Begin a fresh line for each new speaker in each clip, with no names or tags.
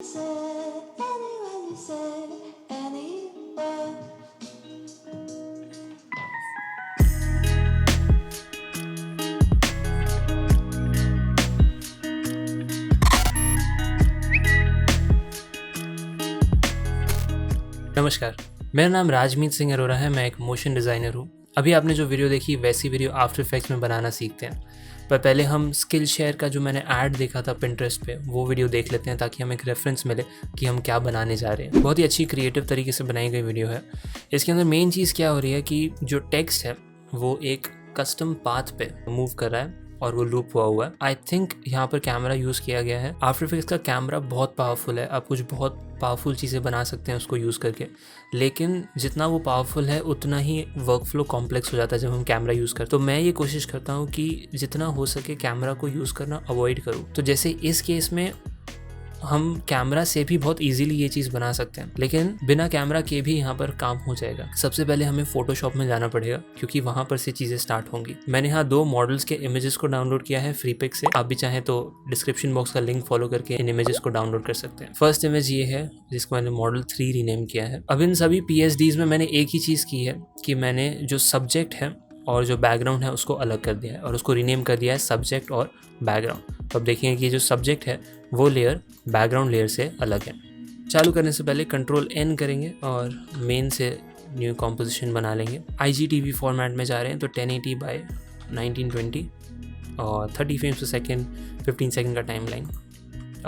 नमस्कार, मेरा नाम राजमीत सिंह अरोरा है। मैं एक मोशन डिज़ाइनर हूँ। अभी आपने जो वीडियो देखी वैसी वीडियो आफ्टर इफेक्ट्स में बनाना सीखते हैं, पर पहले हम स्किल शेयर का जो मैंने ऐड देखा था पिंटरेस्ट पे वो वीडियो देख लेते हैं ताकि हमें एक रेफरेंस मिले कि हम क्या बनाने जा रहे हैं। बहुत ही अच्छी क्रिएटिव तरीके से बनाई गई वीडियो है। इसके अंदर मेन चीज़ क्या हो रही है कि जो टेक्स्ट है वो एक कस्टम पाथ पे मूव कर रहा है और वो लूप हुआ है। आई थिंक यहाँ पर कैमरा यूज़ किया गया है। आफ्टर इफेक्ट्स का कैमरा बहुत पावरफुल है, आप कुछ बहुत पावरफुल चीज़ें बना सकते हैं उसको यूज़ करके, लेकिन जितना वो पावरफुल है उतना ही वर्क फ्लो कॉम्प्लेक्स हो जाता है जब हम कैमरा यूज़ करते हैं। तो मैं ये कोशिश करता हूँ कि जितना हो सके कैमरा को यूज़ करना अवॉइड करूँ। तो जैसे इस केस में हम कैमरा से भी बहुत इजीली ये चीज़ बना सकते हैं, लेकिन बिना कैमरा के भी यहाँ पर काम हो जाएगा। सबसे पहले हमें फोटोशॉप में जाना पड़ेगा क्योंकि वहाँ पर से चीज़ें स्टार्ट होंगी। मैंने यहाँ 2 मॉडल्स के इमेजेस को डाउनलोड किया है फ्रीपिक से। आप भी चाहें तो डिस्क्रिप्शन बॉक्स का लिंक फॉलो करके इन इमेजेस को डाउनलोड कर सकते हैं। फर्स्ट इमेज ये है जिसको मैंने मॉडल 3 रीनेम किया है। अब इन सभी PhDs में मैंने एक ही चीज़ की है कि मैंने जो सब्जेक्ट है और जो बैकग्राउंड है उसको अलग कर दिया है और उसको रीनेम कर दिया है सब्जेक्ट और बैकग्राउंड। तो अब देखेंगे कि जो सब्जेक्ट है वो लेयर बैकग्राउंड लेयर से अलग है। चालू करने से पहले कंट्रोल N करेंगे और मेन से न्यू कॉम्पोजिशन बना लेंगे। IGTV फॉर्मेट में जा रहे हैं तो 1080 बाय 1920 और 30 फ्रेम्स पर सेकेंड, 15 सेकेंड का टाइम लाइन।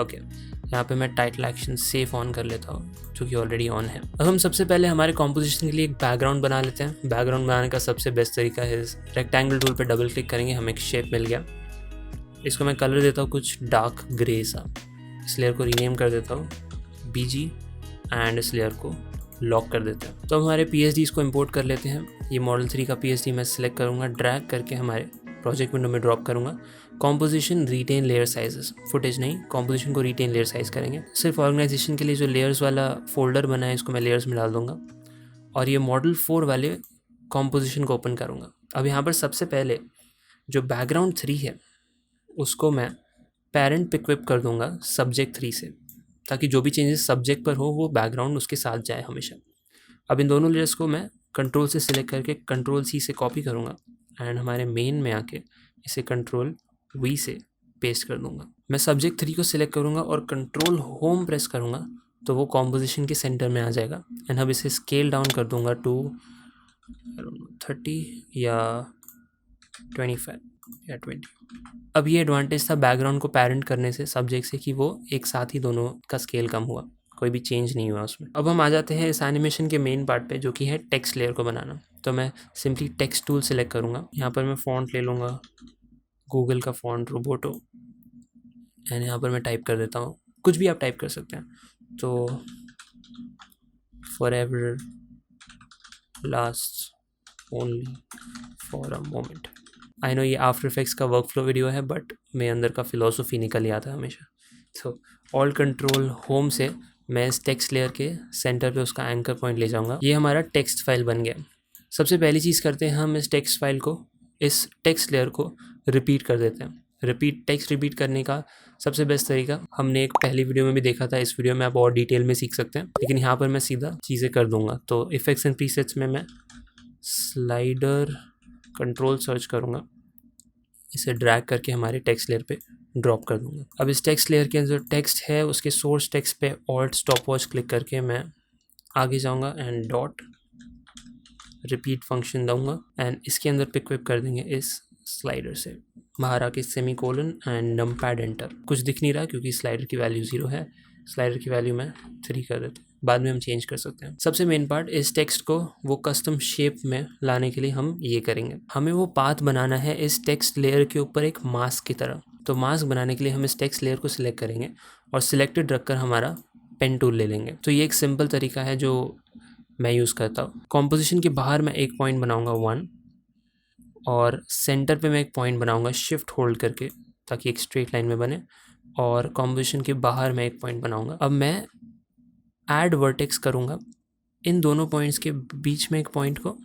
ओके, यहाँ पे मैं टाइटल एक्शन सेफ ऑन कर लेता हूँ जो कि ऑलरेडी ऑन है। अब हम सबसे पहले हमारे कॉम्पोजिशन के लिए एक बैकग्राउंड बना लेते हैं। बैकग्राउंड बनाने का सबसे बेस्ट तरीका है रेक्टेंगल टूल पे डबल क्लिक करेंगे, हमें एक शेप मिल गया। इसको मैं कलर देता हूँ कुछ डार्क ग्रे सा। इस लेयर को रीनेम कर देता हूँ BG एंड इस लेयर को लॉक कर देते हैं। तो हमारे PhDs को इंपोर्ट कर लेते हैं। ये मॉडल 3 का PhD मैं सिलेक्ट करूँगा, ड्रैग करके हमारे प्रोजेक्ट विंडो में ड्रॉप करूँगा। Composition retain layer sizes, footage नहीं, कॉम्पोजिशन को रिटेन लेयर साइज करेंगे। सिर्फ ऑर्गेनाइजेशन के लिए जो लेयर्स वाला फोल्डर बना है इसको मैं लेयर्स में डाल दूंगा और ये मॉडल 4 वाले कॉम्पोजिशन को ओपन करूँगा। अब यहाँ पर सबसे पहले जो बैकग्राउंड 3 है उसको मैं पेरेंट पिकविप कर दूंगा सब्जेक्ट 3 से, ताकि जो भी चेंजेस सब्जेक्ट पर हो वो बैकग्राउंड उसके साथ जाए हमेशा। अब इन दोनों लेयर्स को मैं कंट्रोल से सिलेक्ट करके कंट्रोल C से कॉपी करूँगा एंड हमारे मेन में आके इसे कंट्रोल V से पेस्ट कर दूंगा। मैं सब्जेक्ट 3 को सिलेक्ट करूँगा और कंट्रोल होम प्रेस करूँगा तो वो कॉम्पोजिशन के सेंटर में आ जाएगा एंड अब इसे स्केल डाउन कर दूंगा टू 30 या 25 या 20। अब ये एडवांटेज था बैकग्राउंड को पेरेंट करने से सब्जेक्ट से कि वो एक साथ ही दोनों का स्केल कम हुआ, कोई भी चेंज नहीं हुआ उसमें। अब हम आ जाते हैं इस एनिमेशन के मेन पार्ट पे जो कि है टेक्स्ट लेयर को बनाना। तो मैं सिंपली टेक्स्ट टूल सेलेक्ट करूँगा। यहाँ पर मैं फ़ॉन्ट ले लूँगा गूगल का फ़ॉन्ट रोबोटो एंड यहाँ पर मैं टाइप कर देता हूँ, कुछ भी आप टाइप कर सकते हैं। तो forever last only for a moment. I know ये आफ्टर इफेक्ट्स का वर्क फ्लो वीडियो है बट मेरे अंदर का फ़िलासफ़ी निकल ही आता है हमेशा। तो ऑल कंट्रोल होम से मैं इस टेक्स्ट लेयर के सेंटर पे उसका एंकर पॉइंट ले जाऊंगा। ये हमारा टेक्स्ट फाइल बन गया। सबसे पहली चीज़ करते हैं हम इस टेक्स्ट फाइल को, इस टेक्स्ट लेयर को रिपीट कर देते हैं। टेक्स्ट रिपीट करने का सबसे बेस्ट तरीका हमने एक पहली वीडियो में भी देखा था, इस वीडियो में आप और डिटेल में सीख सकते हैं, लेकिन यहाँ पर मैं सीधा चीज़ें कर दूँगा। तो इफेक्ट्स एंड प्रीसेट्स में मैं स्लाइडर कंट्रोल सर्च करूँगा, इसे ड्रैग करके हमारे टेक्स्ट लेयर पे ड्रॉप कर दूँगा। अब इस टेक्स्ट लेयर के अंदर जो टेक्स्ट है उसके सोर्स टेक्स्ट पे ऑल्ट स्टॉपवॉच क्लिक करके मैं आगे जाऊँगा एंड डॉट रिपीट फंक्शन दूँगा एंड इसके अंदर पिकविप कर देंगे इस स्लाइडर से। बाहर आके सेमीकोलन एंड नमपैड एंटर। कुछ दिख नहीं रहा क्योंकि स्लाइडर की वैल्यू 0 है। स्लाइडर की वैल्यू मैं 3 कर देता हूँ, बाद में हम चेंज कर सकते हैं। सबसे मेन पार्ट इस टेक्स्ट को वो कस्टम शेप में लाने के लिए हम ये करेंगे। हमें वो पाथ बनाना है इस टेक्स्ट लेयर के ऊपर एक मास्क की तरह। तो मास्क बनाने के लिए हम इस टेक्स्ट लेयर को सिलेक्ट करेंगे और सिलेक्टेड रखकर हमारा पेन टूल ले लेंगे। तो ये एक सिंपल तरीका है जो मैं यूज़ करता हूँ। कॉम्पोजिशन के बाहर मैं एक पॉइंट बनाऊँगा 1 और सेंटर पे मैं एक पॉइंट बनाऊँगा शिफ्ट होल्ड करके ताकि एक स्ट्रेट लाइन में बने, और कॉम्पोजिशन के बाहर मैं एक पॉइंट बनाऊँगा। अब मैं ऐड वर्टेक्स करूँगा इन दोनों पॉइंट्स के बीच में एक पॉइंट को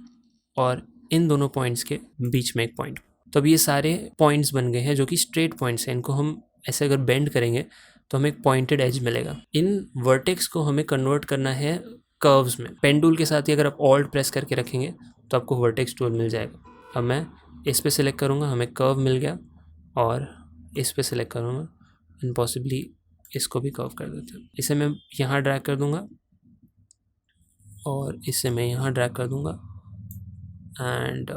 और इन दोनों पॉइंट्स के बीच में एक पॉइंट। तो अब ये सारे पॉइंट्स बन गए हैं जो कि स्ट्रेट पॉइंट्स हैं। इनको हम ऐसे अगर बेंड करेंगे तो हमें एक पॉइंटेड एज मिलेगा। इन वर्टेक्स को हमें कन्वर्ट करना है कर्व्स में। पेन टूल के साथ ही अगर आप ऑल्ट प्रेस करके रखेंगे तो आपको वर्टेक्स टूल मिल जाएगा। अब मैं इस पे सिलेक्ट करूँगा, हमें कर्व मिल गया, और इस पे सिलेक्ट करूँगा एंड पॉसिबली इसको भी कर्व कर देते हैं। इसे मैं यहाँ ड्रैग कर दूँगा और इसे मैं यहाँ ड्रैग कर दूँगा एंड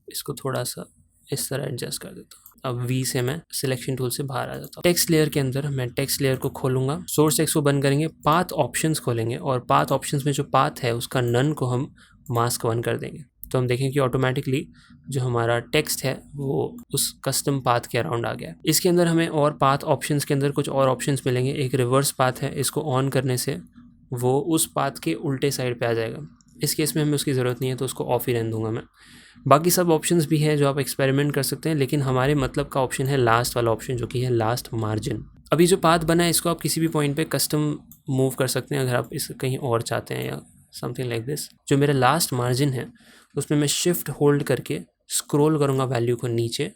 इसको थोड़ा सा इस तरह एडजस्ट कर देता हूँ। अब V से मैं सिलेक्शन टूल से बाहर आ जाता हूँ। टेक्स्ट लेयर के अंदर मैं टेक्स्ट लेयर को खोलूँगा, सोर्स टेक्स्ट को बंद करेंगे, पाथ ऑप्शंस खोलेंगे और पाथ ऑप्शंस में जो पाथ है उसका नन को हम मास्क 1 कर देंगे। तो हम देखें कि ऑटोमेटिकली जो हमारा टेक्स्ट है वो उस कस्टम पाथ के अराउंड आ गया। इसके अंदर हमें और पाथ ऑप्शंस के अंदर कुछ और ऑप्शंस मिलेंगे। एक रिवर्स पाथ है, इसको ऑन करने से वो उस पाथ के उल्टे साइड पे आ जाएगा। इस केस में हमें उसकी ज़रूरत नहीं है तो उसको ऑफ ही रहने दूंगा मैं। बाकी सब ऑप्शंस भी है जो आप एक्सपेरिमेंट कर सकते हैं, लेकिन हमारे मतलब का ऑप्शन है लास्ट वाला ऑप्शन, जो कि है लास्ट मार्जिन। अभी जो पाथ बना है इसको आप किसी भी पॉइंट पे कस्टम मूव कर सकते हैं अगर आप इसे कहीं और चाहते हैं या समथिंग लाइक दिस। जो मेरा लास्ट मार्जिन है उसमें मैं शिफ्ट होल्ड करके स्क्रॉल करूँगा वैल्यू को नीचे,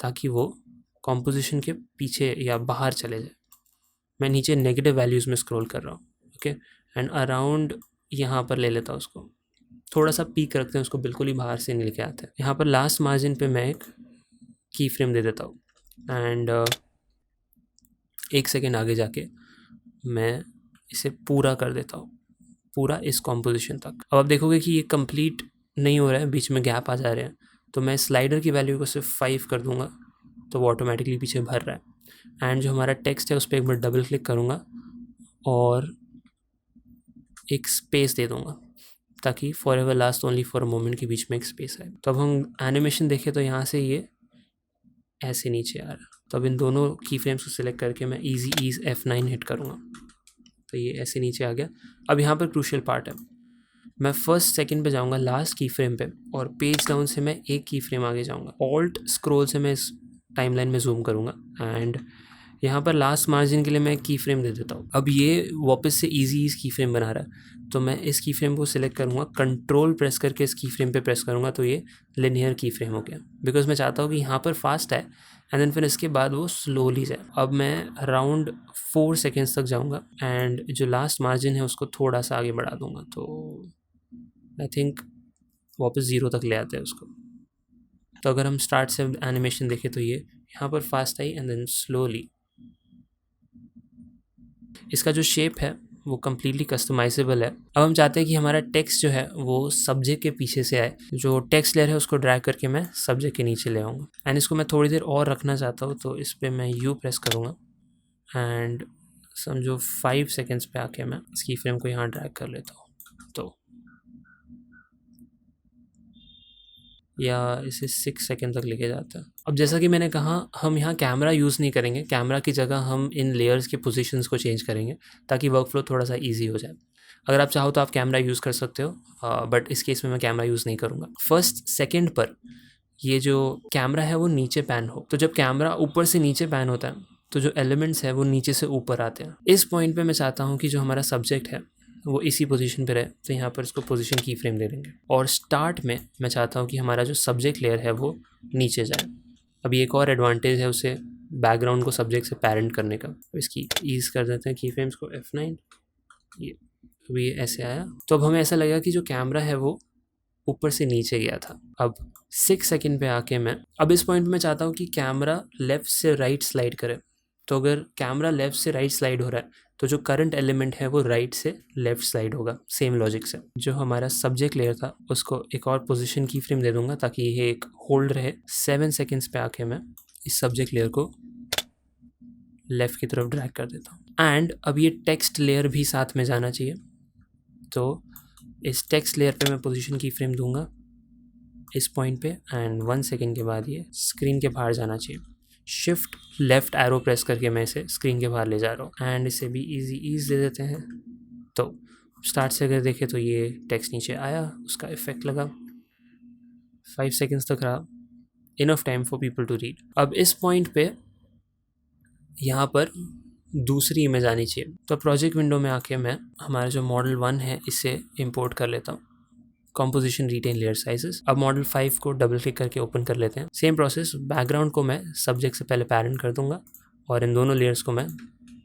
ताकि वो कॉम्पोजिशन के पीछे या बाहर चले जाए। मैं नीचे नेगेटिव वैल्यूज़ में स्क्रॉल कर रहा हूँ, ओके, एंड अराउंड यहाँ पर ले लेता हूँ उसको, थोड़ा सा पीक रखते हैं उसको, बिल्कुल ही बाहर से नहीं लेके आते हैं। यहाँ पर लास्ट मार्जिन पे मैं एक की फ्रेम दे देता हूँ एंड 1 सेकेंड आगे जाके मैं इसे पूरा कर देता हूँ, पूरा इस कॉम्पोजिशन तक। अब आप देखोगे कि ये कंप्लीट नहीं हो रहा है, बीच में गैप आ जा रहे हैं, तो मैं स्लाइडर की वैल्यू को सिर्फ 5 कर दूंगा तो वो ऑटोमेटिकली पीछे भर रहा है। एंड जो हमारा टेक्स्ट है उस पर एक बार डबल क्लिक करूँगा और एक स्पेस दे दूँगा ताकि for ever last only for a moment के बीच में एक स्पेस है। तो अब हम एनिमेशन देखें तो यहाँ से ये ऐसे नीचे आ रहा है। तो अब इन दोनों की फ्रेम्स को सिलेक्ट करके मैं ईज़ी ईज F9 हिट करूँगा तो ये ऐसे नीचे आ गया। अब यहाँ पर क्रूशियल पार्ट है, मैं फर्स्ट सेकंड पे जाऊँगा लास्ट की फ्रेम पे और पेज डाउन से मैं एक की फ्रेम आगे जाऊँगा। ऑल्ट स्क्रॉल से मैं इस टाइमलाइन में जूम करूँगा एंड यहाँ पर लास्ट मार्जिन के लिए मैं एक की फ्रेम दे देता हूँ। अब ये वापस से इजी इस की फ्रेम बना रहा है, तो मैं इस की फ्रेम को सिलेक्ट करूँगा, कंट्रोल प्रेस करके इस की फ्रेम पे प्रेस करूँगा तो ये लिनियर की फ्रेम हो गया, बिकॉज मैं चाहता हूँ कि यहाँ पर फास्ट है एंड देन फिर इसके बाद वो स्लोली जाए। अब मैं अराउंड 4 सेकेंड्स तक जाऊँगा एंड जो लास्ट मार्जिन है उसको थोड़ा सा आगे बढ़ा दूँगा, तो आई थिंक वापस 0 तक ले आते हैं उसको। तो अगर हम स्टार्ट से एनिमेशन देखें तो ये यहाँ पर fast I and then slowly. इसका जो शेप है वो कम्प्लीटली कस्टमाइजेबल है। अब हम चाहते हैं कि हमारा टेक्स्ट जो है वो सब्जेक्ट के पीछे से आए। जो टेक्स्ट लेयर है उसको ड्रैग करके मैं सब्जेक्ट के नीचे ले आऊँगा एंड इसको मैं थोड़ी देर और रखना चाहता हूँ, तो इस पर मैं U प्रेस करूँगा एंड समझो 5 सेकेंड्स पे आके मैं इसकी फ्रेम को यहाँ ड्रैग कर लेता हूँ, तो या इसे 6 सेकेंड तक लेके जाता है। अब जैसा कि मैंने कहा हम यहाँ कैमरा यूज़ नहीं करेंगे, कैमरा की जगह हम इन लेयर्स के पोजीशंस को चेंज करेंगे ताकि वर्कफ्लो थोड़ा सा इजी हो जाए। अगर आप चाहो तो आप कैमरा यूज़ कर सकते हो, बट इस केस में मैं कैमरा यूज़ नहीं करूँगा। फर्स्ट सेकेंड पर ये जो कैमरा है वो नीचे पैन हो, तो जब कैमरा ऊपर से नीचे पैन होता है तो जो एलिमेंट्स है वो नीचे से ऊपर आते हैं। इस पॉइंट पे मैं चाहता हूँ कि जो हमारा सब्जेक्ट है वो इसी पोजीशन पे रहे, तो यहाँ पर इसको पोजीशन की फ्रेम दे देंगे। और स्टार्ट में मैं चाहता हूँ कि हमारा जो सब्जेक्ट लेयर है वो नीचे जाए। अभी एक और एडवांटेज है उसे बैकग्राउंड को सब्जेक्ट से पेरेंट करने का, तो इसकी ईज कर देते हैं की फ्रेम्स को F9। ये अभी ऐसे आया, तो अब हमें ऐसा लगा कि जो कैमरा है वो ऊपर से नीचे गया था। अब 6 सेकेंड पे आके मैं अब इस पॉइंट में चाहता हूँ कि कैमरा लेफ़्ट से राइट स्लाइड करे। तो अगर कैमरा लेफ़्ट से राइट स्लाइड हो रहा है तो जो करंट एलिमेंट है वो राइट से लेफ़्ट स्लाइड होगा, सेम लॉजिक से। जो हमारा सब्जेक्ट लेयर था उसको एक और पोजीशन की फ्रेम दे दूंगा ताकि ये एक होल्ड रहे। 7 सेकेंड्स पे आके मैं इस सब्जेक्ट लेयर को लेफ़्ट की तरफ ड्रैग कर देता हूँ एंड अब ये टेक्स्ट लेयर भी साथ में जाना चाहिए, तो इस टेक्स्ट लेयर पे मैं पोजीशन की फ्रेम दूंगा इस पॉइंट पे एंड 1 सेकेंड के बाद ये स्क्रीन के बाहर जाना चाहिए। शिफ्ट लेफ़्ट एरो प्रेस करके मैं इसे स्क्रीन के बाहर ले जा रहा हूँ एंड इसे भी इजी ईज दे देते हैं। तो स्टार्ट से अगर देखें तो ये टेक्स्ट नीचे आया, उसका इफेक्ट लगा, 5 सेकेंड्स तक रहा, enough time for people to read. अब इस पॉइंट पे यहाँ पर दूसरी इमेज आनी चाहिए, तो प्रोजेक्ट विंडो में आके मैं हमारा जो मॉडल 1 है इसे इंपोर्ट कर लेता हूँ, कॉम्पोजिशन रिटेन लेयर साइजेस। अब मॉडल 5 को डबल क्लिक करके ओपन कर लेते हैं। सेम प्रोसेस, बैकग्राउंड को मैं सब्जेक्ट से पहले पेरेंट कर दूंगा, और इन दोनों लेयर्स को मैं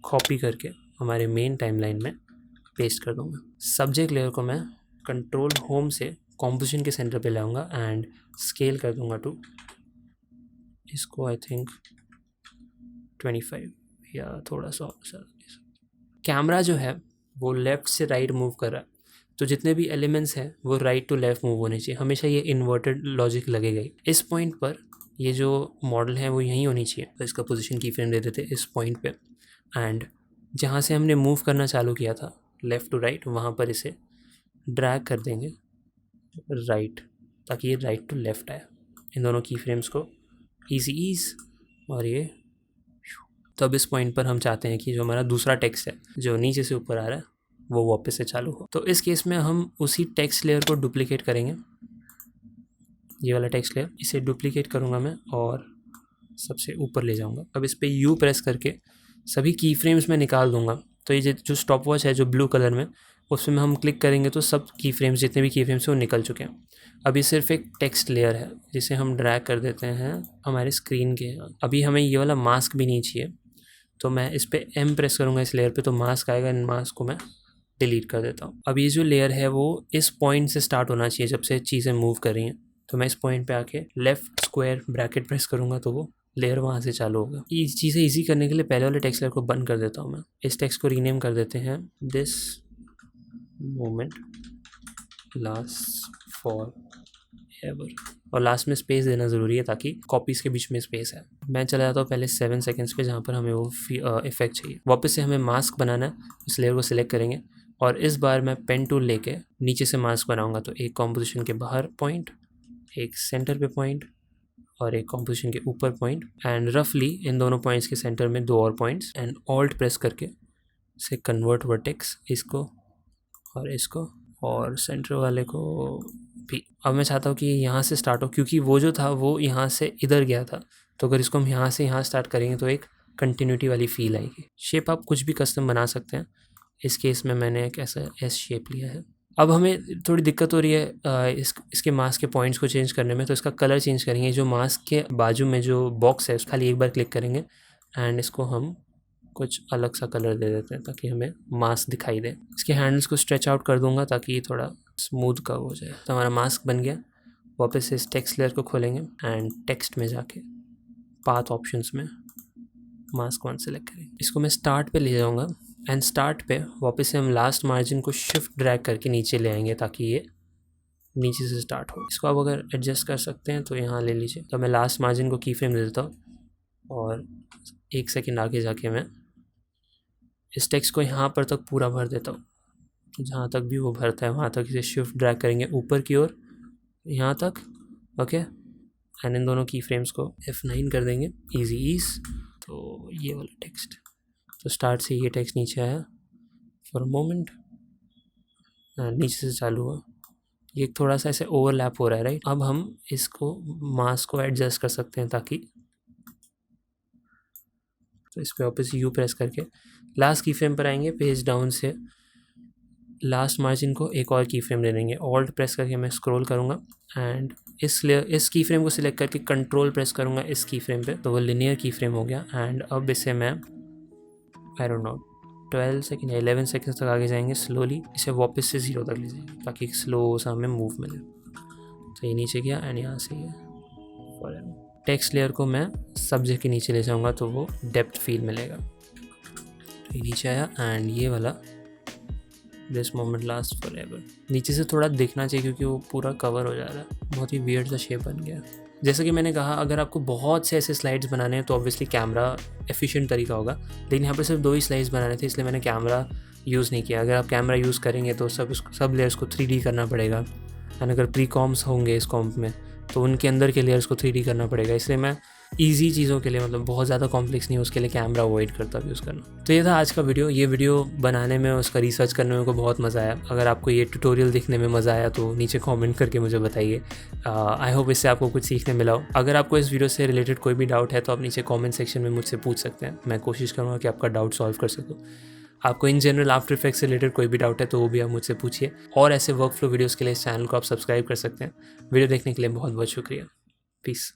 कॉपी करके हमारे मेन टाइमलाइन में पेस्ट कर दूंगा। सब्जेक्ट लेयर को मैं कंट्रोल होम से कॉम्पोजिशन के सेंटर पे लाऊंगा एंड स्केल कर दूंगा टू, इसको आई थिंक 25 या थोड़ा सा। कैमरा जो है वो लेफ़्ट से राइट मूव कर रहा है, तो जितने भी एलिमेंट्स हैं वो राइट टू लेफ़्ट मूव होने चाहिए, हमेशा ये इन्वर्टेड लॉजिक लगेगा ही। इस पॉइंट पर ये जो मॉडल है वो यहीं होनी चाहिए, तो इसका पोजीशन की फ्रेम दे देते इस पॉइंट पे एंड जहाँ से हमने मूव करना चालू किया था लेफ़्ट टू राइट वहाँ पर इसे ड्रैग कर देंगे राइट, ताकि ये राइट टू लेफ़्ट आए। इन दोनों की फ्रेम्स को ईज और ये। तो अब इस पॉइंट पर हम चाहते हैं कि जो हमारा दूसरा टेक्स्ट है जो नीचे से ऊपर आ रहा है वो वापस से चालू हो। तो इस केस में हम उसी टेक्स्ट लेयर को डुप्लीकेट करेंगे, ये वाला टेक्स्ट लेयर, इसे डुप्लीकेट करूँगा मैं और सबसे ऊपर ले जाऊँगा। अब इस पर यू प्रेस करके सभी की फ्रेम्स में निकाल दूँगा। तो ये जो स्टॉप वॉच है जो ब्लू कलर में, उसमें हम क्लिक करेंगे तो सब की फ्रेम्स, जितने भी की फ्रेम्स हैं वो निकल चुके हैं। अभी सिर्फ एक टेक्स्ट लेयर है जिसे हम ड्रैग कर देते हैं हमारे स्क्रीन के। अभी हमें ये वाला मास्क भी नहीं चाहिए, तो मैं इस पर एम प्रेस करूँगा इस लेयर पे, तो मास्क आएगा। इन मास्क को मैं डिलीट कर देता हूँ। अब ये जो लेयर है वो इस पॉइंट से स्टार्ट होना चाहिए जब से चीज़ें मूव कर रही हैं, तो मैं इस पॉइंट पे आके लेफ़्ट स्क्वायर ब्रैकेट प्रेस करूँगा तो वो लेयर वहाँ से चालू होगा। ये चीज़ें ईजी करने के लिए पहले वाले टेक्स्ट लेयर को बंद कर देता हूँ मैं। इस टेक्स्ट को रीनेम कर देते हैं this moment last for ever, और लास्ट में स्पेस देना ज़रूरी है ताकि कॉपीज़ के बीच में स्पेस है। मैं चला जाता हूँ पहले 7 सेकेंड्स पे जहाँ पर हमें वो इफेक्ट चाहिए। वापस से हमें मास्क बनाना है, इस लेयर को सिलेक्ट करेंगे और इस बार मैं पेन टूल लेके नीचे से मास्क बनाऊँगा। तो एक कॉम्पोजिशन के बाहर पॉइंट, एक सेंटर पे पॉइंट और एक कॉम्पोजिशन के ऊपर पॉइंट, एंड रफली इन दोनों पॉइंट्स के सेंटर में 2 और पॉइंट्स, एंड ऑल्ट प्रेस करके से कन्वर्ट वर्टेक्स, इसको और इसको और सेंटर वाले को भी। अब मैं चाहता हूँ कि यहाँ से स्टार्ट हो, क्योंकि वो जो था वो यहाँ से इधर गया था, तो अगर इसको हम यहाँ से यहाँ स्टार्ट करेंगे तो एक कंटिन्यूटी वाली फील आएगी। शेप आप कुछ भी कस्टम बना सकते हैं, इस केस में मैंने एक ऐसा एस शेप लिया है। अब हमें थोड़ी दिक्कत हो रही है इसके मास्क के पॉइंट्स को चेंज करने में, तो इसका कलर चेंज करेंगे। जो मास्क के बाजू में जो बॉक्स है खाली एक बार क्लिक करेंगे एंड इसको हम कुछ अलग सा कलर दे देते हैं ताकि हमें मास्क दिखाई दे। इसके हैंडल्स को स्ट्रेच आउट कर दूंगा ताकि ये थोड़ा स्मूथ का हो जाए। तो हमारा मास्क बन गया। वापस से इस टेक्स्ट लेयर को खोलेंगे एंड टेक्स्ट में जाके पाथ ऑप्शंस में मास्क 1 सेलेक्ट करेंगे। इसको मैं स्टार्ट पे ले जाऊंगा एंड स्टार्ट पे वापस से हम लास्ट मार्जिन को शिफ्ट ड्रैग करके नीचे ले आएंगे ताकि ये नीचे से स्टार्ट हो। इसको आप अगर एडजस्ट कर सकते हैं तो यहाँ ले लीजिए। तो मैं लास्ट मार्जिन को की फ्रेम दे देता हूँ और 1 सेकेंड आगे जाके मैं इस टेक्स्ट को यहाँ पर तक पूरा भर देता हूँ। जहाँ तक भी वो भरता है वहाँ तक इसे शिफ्ट ड्रैग करेंगे ऊपर की ओर यहाँ तक, ओके। एंड इन दोनों की फ्रेम्स को F9 कर देंगे, ईज। तो ये वाला टेक्स्ट, तो स्टार्ट से ये टेक्स्ट नीचे आया फॉर मोमेंट, नीचे से चालू हुआ। ये थोड़ा सा ऐसे ओवरलैप हो रहा है, राइट। अब हम इसको मास्क को एडजस्ट कर सकते हैं ताकि, तो इस पर वापस यू प्रेस करके लास्ट की फ्रेम पर आएंगे, पेज डाउन से लास्ट मार्जिन को एक और की फ्रेम ले लेंगे। ऑल्ट प्रेस करके मैं स्क्रॉल करूँगा एंड इस की फ्रेम को सिलेक्ट करके कंट्रोल प्रेस करूँगा इस की फ्रेम पे, तो वो लिनियर की फ्रेम हो गया। एंड अब इसे मैं आई डोंट नो 12 सेकेंड या 11 सेकेंड तक आगे जाएंगे। स्लोली इसे वापस से 0 तक ले जाएंगे ताकि स्लो सा हमें मूव मिले। तो ये नीचे गया एंड यहाँ से ये टेक्स्ट लेयर को मैं सब्जेक्ट के नीचे ले जाऊँगा तो वो डेप्थ फील मिलेगा। तो ये नीचे आया एंड ये वाला this moment last for ever नीचे से थोड़ा दिखना चाहिए क्योंकि वो पूरा कवर हो जा रहा है। बहुत ही वियर्ड सा शेप बन गया। जैसा कि मैंने कहा, अगर आपको बहुत से ऐसे स्लाइड्स बनाने हैं तो ऑब्वियसली कैमरा एफिशिएंट तरीका होगा, लेकिन यहाँ पर सिर्फ 2 ही स्लाइड्स बनाने थे इसलिए मैंने कैमरा यूज़ नहीं किया। अगर आप कैमरा यूज़ करेंगे तो सब लेयर्स को 3D करना पड़ेगा, एंड अगर प्री कॉम्स होंगे इस कॉम्प में तो उनके अंदर के लेयर्स को 3D करना पड़ेगा। इसलिए मैं ईजी चीज़ों के लिए, मतलब बहुत ज़्यादा कॉम्प्लेक्स नहीं, उसके लिए कैमरा अवॉइड करता भी यूज़ करना। तो ये था आज का वीडियो। ये वीडियो बनाने में, उसका रिसर्च करने में को बहुत मज़ा आया। अगर आपको ये ट्यूटोरियल देखने में मज़ा आया तो नीचे कमेंट करके मुझे बताइए। आई होप इससे आपको कुछ सीखने मिला हो। अगर आपको इस वीडियो से रिलेटेड कोई भी डाउट है तो आप नीचे कॉमेंट सेक्शन में मुझसे पूछ सकते हैं। मैं कोशिश करूँगा कि आपका डाउट सॉल्व कर सकूँ। आपको इन जनरल आफ्टर इफेक्ट्स से रिलेटेड कोई भी डाउट है तो वो भी आप मुझसे पूछिए। और ऐसे वर्क फ्लो वीडियोज़ के लिए इस चैनल को आप सब्सक्राइब कर सकते हैं। वीडियो देखने के लिए बहुत बहुत शुक्रिया। पीस।